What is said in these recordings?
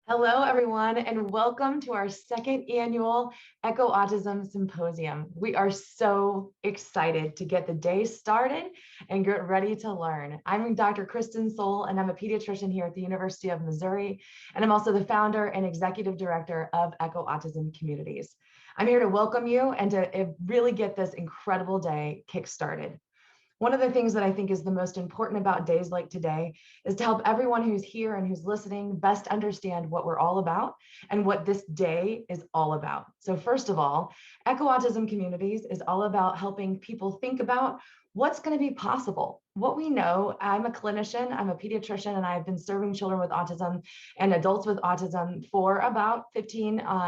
Hello, everyone, and welcome to our second annual Echo Autism Symposium. We are so excited to get the day started and get ready to learn. I'm Dr. Kristen Soul, and I'm a pediatrician here at the University of Missouri, and I'm also the founder and executive director of Echo Autism Communities. I'm here to welcome you and to really get this incredible day kick-started. One of the things that I think is the most important about days like today is to help everyone who's here and who's listening best understand what we're all about and what this day is all about. So first of all, Echo Autism Communities is all about helping people think about what's going to be possible. What we know, I'm a clinician, I'm a pediatrician, and I've been serving children with autism and adults with autism for about a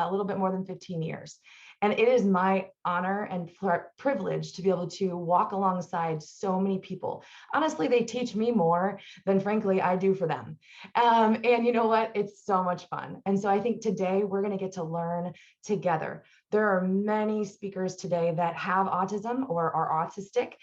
little bit more than 15 years. And it is my honor and privilege to be able to walk alongside so many people. Honestly, they teach me more than, frankly, I do for them. And you know what? It's so much fun. And so I think today we're going to get to learn together. There are many speakers today that have autism or are autistic.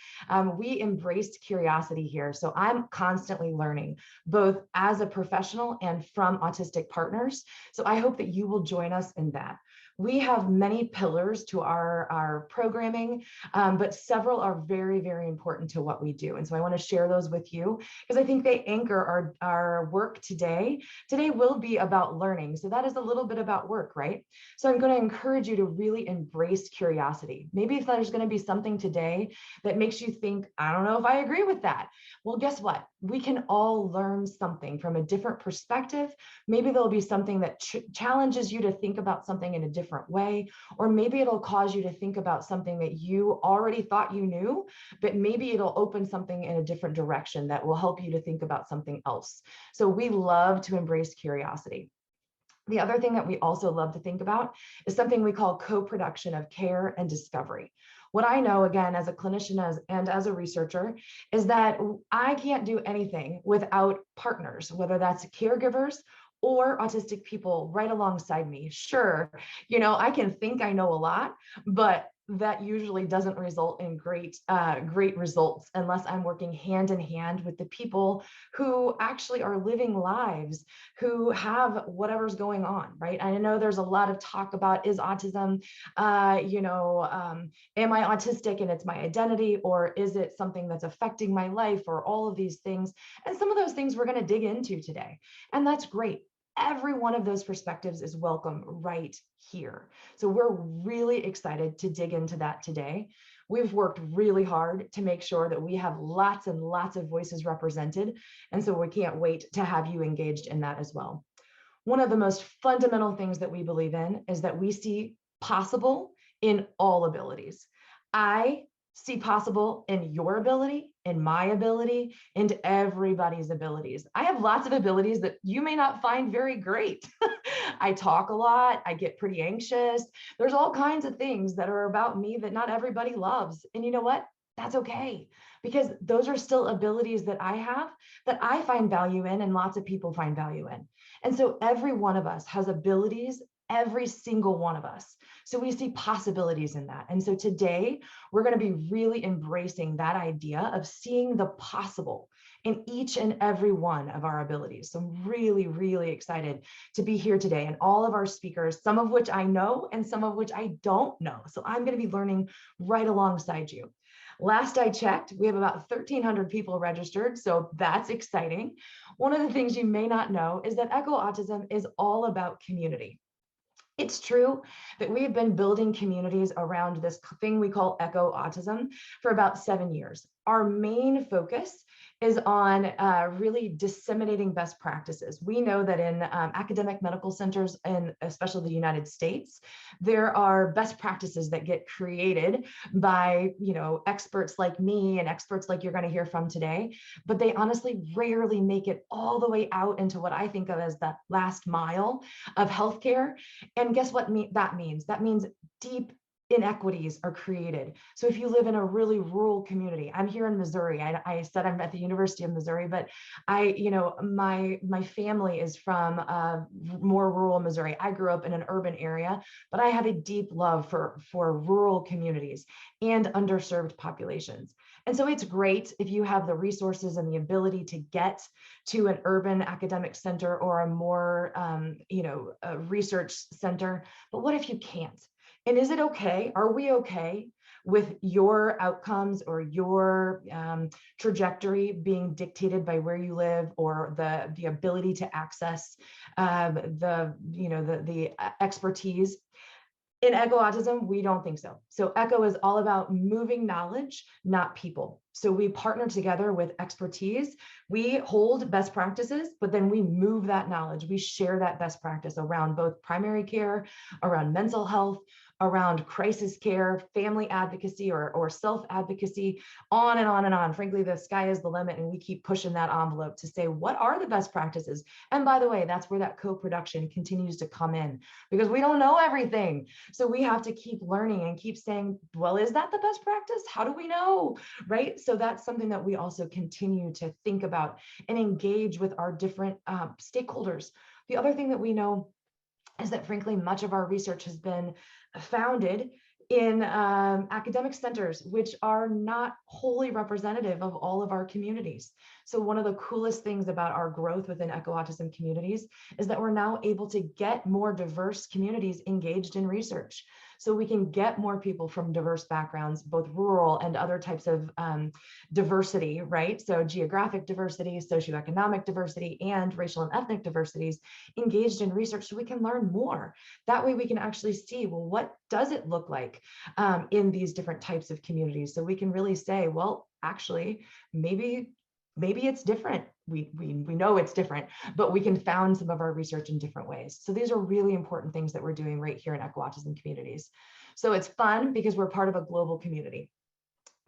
We embraced curiosity here. So I'm constantly learning, both as a professional and from autistic partners. So I hope that you will join us in that. We have many pillars to our programming, but several are very, very important to what we do. And so I want to share those with you because I think they anchor our work today. Today will be about learning. So that is a little bit about work, right? So I'm going to encourage you to really embrace curiosity. Maybe if there's going to be something today that makes you think, I don't know if I agree with that. Well, guess what? We can all learn something from a different perspective. Maybe there'll be something that challenges you to think about something in a different way, or maybe it'll cause you to think about something that you already thought you knew, but maybe it'll open something in a different direction that will help you to think about something else. So we love to embrace curiosity. The other thing that we also love to think about is something we call co-production of care and discovery. What I know, again, as a clinician and as a researcher, is that I can't do anything without partners, whether that's caregivers or autistic people right alongside me. Sure, I can think I know a lot, but that usually doesn't result in great results unless I'm working hand in hand with the people who actually are living lives, who have whatever's going on, right? I know there's a lot of talk about, is autism, am I autistic and it's my identity, or is it something that's affecting my life, or all of these things. And some of those things we're going to dig into today. And that's great. Every one of those perspectives is welcome right here. So we're really excited to dig into that today. We've worked really hard to make sure that we have lots and lots of voices represented. And so we can't wait to have you engaged in that as well. One of the most fundamental things that we believe in is that we see possible in all abilities. I see possible in your ability, in my ability, and everybody's abilities. I have lots of abilities that you may not find very great. I talk a lot, I get pretty anxious. There's all kinds of things that are about me that not everybody loves. And you know what? That's okay, because those are still abilities that I have that I find value in and lots of people find value in. And so every one of us has abilities, every single one of us. So we see possibilities in that. And so today we're going to be really embracing that idea of seeing the possible in each and every one of our abilities. So I'm really, really excited to be here today, and all of our speakers, some of which I know and some of which I don't know. So I'm going to be learning right alongside you. Last I checked, we have about 1,300 people registered, so that's exciting. One of the things you may not know is that Echo Autism is all about community. It's true that we have been building communities around this thing we call Echo Autism for about 7 years. Our main focus is on really disseminating best practices. We know that in academic medical centers, and especially the United States, there are best practices that get created by experts like me and experts like you're going to hear from today, but they honestly rarely make it all the way out into what I think of as the last mile of healthcare. And guess what that means? That means deep inequities are created. So if you live in a really rural community, I'm here in Missouri. I said I'm at the University of Missouri, but my family is from more rural Missouri. I grew up in an urban area, but I have a deep love for rural communities and underserved populations. And so it's great if you have the resources and the ability to get to an urban academic center or a more, a research center. But what if you can't? And is it okay? Are we okay with your outcomes or your trajectory being dictated by where you live or the ability to access the expertise? In Echo Autism, we don't think so. So Echo is all about moving knowledge, not people. So we partner together with expertise. We hold best practices, but then we move that knowledge. We share that best practice around both primary care, around mental health, around crisis care, family advocacy or self-advocacy, on and on and on. Frankly, the sky is the limit, and we keep pushing that envelope to say, what are the best practices? And by the way, that's where that co-production continues to come in, because we don't know everything. So we have to keep learning and keep saying, well, is that the best practice? How do we know, right? So that's something that we also continue to think about and engage with our different stakeholders. The other thing that we know is that, frankly, much of our research has been founded in academic centers, which are not wholly representative of all of our communities. So one of the coolest things about our growth within Echo Autism communities is that we're now able to get more diverse communities engaged in research. So we can get more people from diverse backgrounds, both rural and other types of diversity, right? So geographic diversity, socioeconomic diversity, and racial and ethnic diversities engaged in research, so we can learn more. That way we can actually see, well, what does it look like in these different types of communities? So we can really say, well, actually, maybe it's different. We know it's different, but we can found some of our research in different ways. So these are really important things that we're doing right here in Echo Autism communities. So it's fun because we're part of a global community.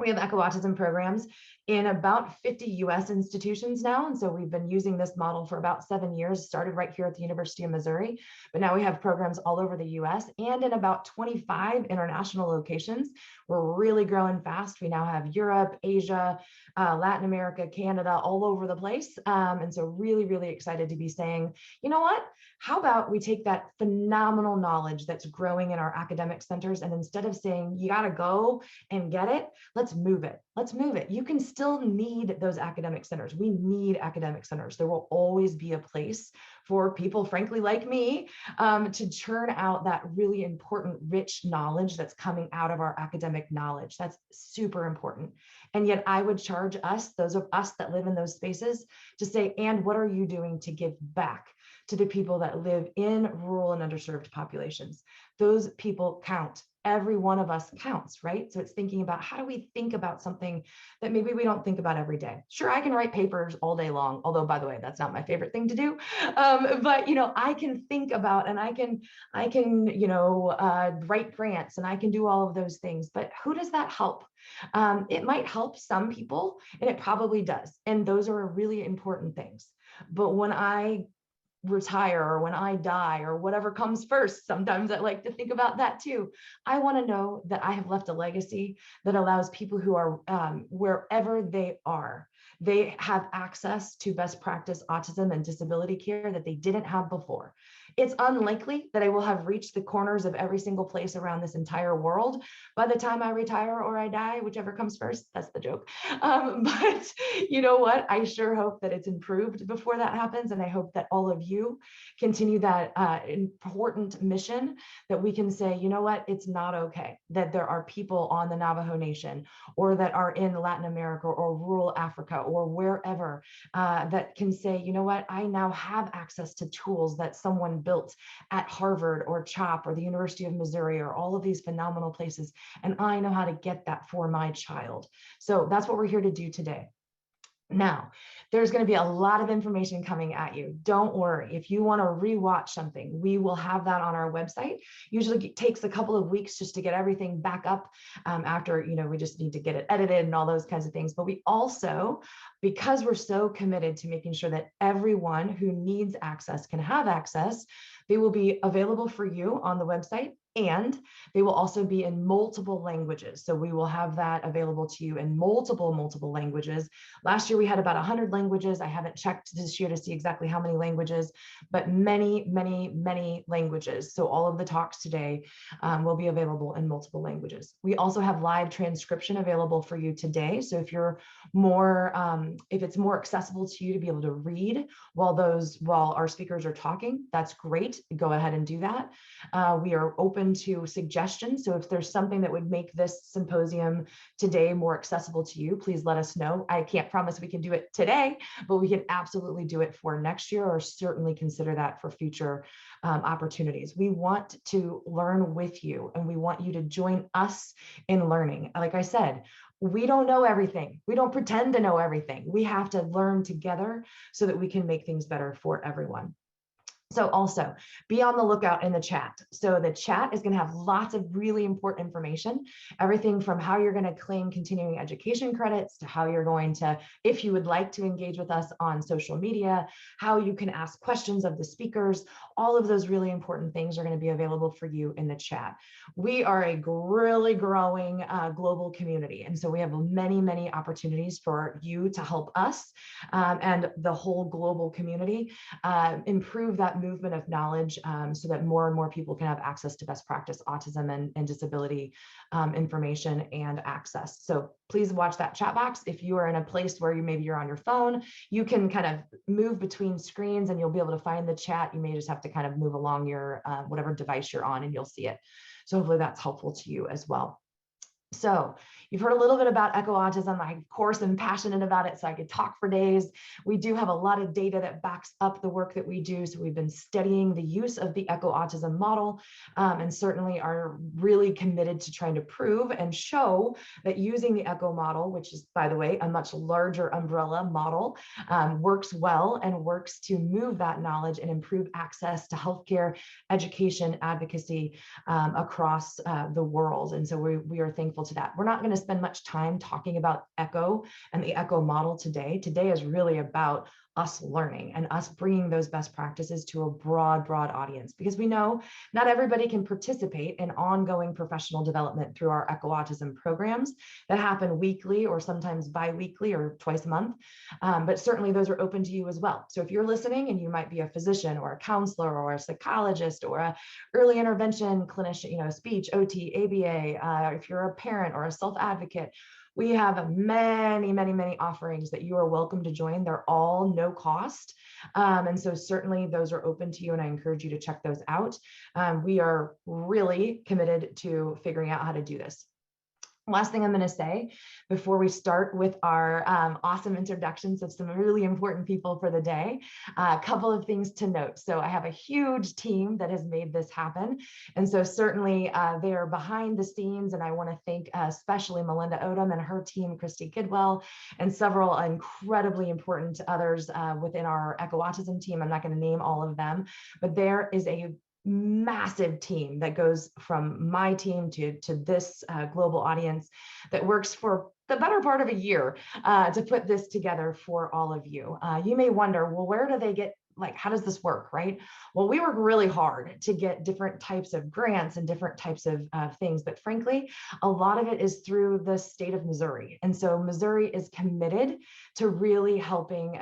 We have Echo Autism programs in about 50 US institutions now. And so we've been using this model for about 7 years, started right here at the University of Missouri, but now we have programs all over the US and in about 25 international locations. We're really growing fast. We now have Europe, Asia, Latin America, Canada, all over the place. And so really, really excited to be saying, you know what? How about we take that phenomenal knowledge that's growing in our academic centers, and instead of saying, you got to go and get it, let's move it. Let's move it. You can still need those academic centers. We need academic centers. There will always be a place for people, frankly, like me, to churn out that really important, rich knowledge that's coming out of our academic knowledge. That's super important. And yet I would charge us, those of us that live in those spaces, to say, and what are you doing to give back to the people that live in rural and underserved populations? Those people count. Every one of us counts, right? So it's thinking about, how do we think about something that maybe we don't think about every day? Sure, I can write papers all day long, although, by the way, that's not my favorite thing to do. But I can think about, and I can write grants, and I can do all of those things. But who does that help? It might help some people, and it probably does. And those are really important things. But when I retire or when I die or whatever comes first, sometimes I like to think about that too. I want to know that I have left a legacy that allows people who are wherever they are, they have access to best practice autism and disability care that they didn't have before. It's unlikely that I will have reached the corners of every single place around this entire world by the time I retire or I die, whichever comes first. That's the joke. But you know what? I sure hope that it's improved before that happens. And I hope that all of you continue that important mission, that we can say, you know what? It's not okay that there are people on the Navajo Nation or that are in Latin America or rural Africa or wherever that can say, you know what? I now have access to tools that someone built at Harvard or CHOP or the University of Missouri or all of these phenomenal places. And I know how to get that for my child. So that's what we're here to do today. Now, there's going to be a lot of information coming at you. Don't worry. If you want to rewatch something, we will have that on our website. Usually it takes a couple of weeks just to get everything back up after, we just need to get it edited and all those kinds of things. But we also, because we're so committed to making sure that everyone who needs access can have access, they will be available for you on the website And they will also be in multiple languages. So we will have that available to you in multiple languages. Last year, we had about 100 languages. I haven't checked this year to see exactly how many languages, but many languages. So all of the talks today will be available in multiple languages. We also have live transcription available for you today. So if you're more, if it's more accessible to you to be able to read while our speakers are talking, that's great. Go ahead and do that. We are open to suggestions. So if there's something that would make this symposium today more accessible to you, please let us know. I can't promise we can do it today, but we can absolutely do it for next year, or certainly consider that for future opportunities. We want to learn with you, and we want you to join us in learning. Like I said, we don't know everything. We don't pretend to know everything. We have to learn together so that we can make things better for everyone. So also be on the lookout in the chat. So the chat is going to have lots of really important information, everything from how you're going to claim continuing education credits to how you're going to, if you would like to engage with us on social media, how you can ask questions of the speakers. All of those really important things are going to be available for you in the chat. We are a really growing global community. And so we have many opportunities for you to help us and the whole global community improve that movement of knowledge so that more and more people can have access to best practice autism and disability information and access. So please watch that chat box. If you are in a place where maybe you're on your phone, you can kind of move between screens and you'll be able to find the chat. You may just have to kind of move along your whatever device you're on and you'll see it. So hopefully that's helpful to you as well. So you've heard a little bit about Echo Autism. I, of course, am passionate about it, so I could talk for days. We do have a lot of data that backs up the work that we do. So we've been studying the use of the Echo Autism model and certainly are really committed to trying to prove and show that using the Echo model, which is, by the way, a much larger umbrella model, works well and works to move that knowledge and improve access to healthcare, education, advocacy across the world. And so we are thankful to that. We're not going to spend much time talking about Echo and the Echo model today. Today is really about us learning and us bringing those best practices to a broad audience, because we know not everybody can participate in ongoing professional development through our Echo Autism programs that happen weekly or sometimes bi-weekly or twice a month. But certainly those are open to you as well. So if you're listening and you might be a physician or a counselor or a psychologist or a early intervention clinician, speech, OT, ABA, if you're a parent or a self-advocate, we have many offerings that you are welcome to join. They're all no cost. And so certainly those are open to you, and I encourage you to check those out. We are really committed to figuring out how to do this. Last thing I'm going to say before we start with our awesome introductions of some really important people for the day, a couple of things to note. So I have a huge team that has made this happen. And so certainly they are behind the scenes. And I want to thank especially Melinda Odom and her team, Christy Kidwell, and several incredibly important others within our Echo Autism team. I'm not going to name all of them, but there is a massive team that goes from my team to this global audience that works for the better part of a year to put this together for all of you. You may wonder, well, where do they get, how does this work, right? Well, we work really hard to get different types of grants and different types of things, but frankly, a lot of it is through the state of Missouri. And so Missouri is committed to really helping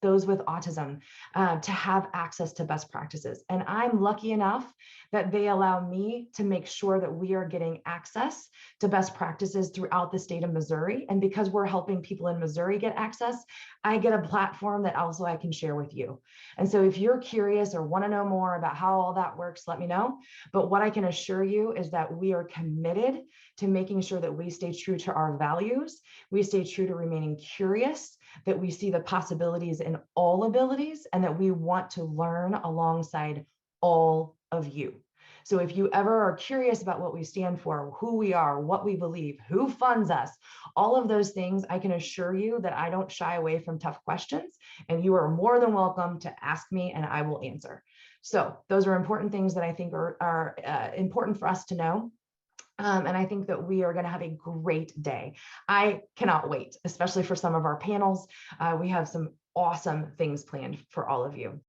those with autism to have access to best practices. And I'm lucky enough that they allow me to make sure that we are getting access to best practices throughout the state of Missouri. And because we're helping people in Missouri get access, I get a platform that also I can share with you. And so if you're curious or want to know more about how all that works, let me know. But what I can assure you is that we are committed to making sure that we stay true to our values. We stay true to remaining curious, that we see the possibilities in all abilities, and that we want to learn alongside all of you. So if you ever are curious about what we stand for, who we are, what we believe, who funds us, all of those things, I can assure you that I don't shy away from tough questions, and you are more than welcome to ask me and I will answer. So those are important things that I think are important for us to know. And I think that we are going to have a great day. I cannot wait, especially for some of our panels. We have some awesome things planned for all of you.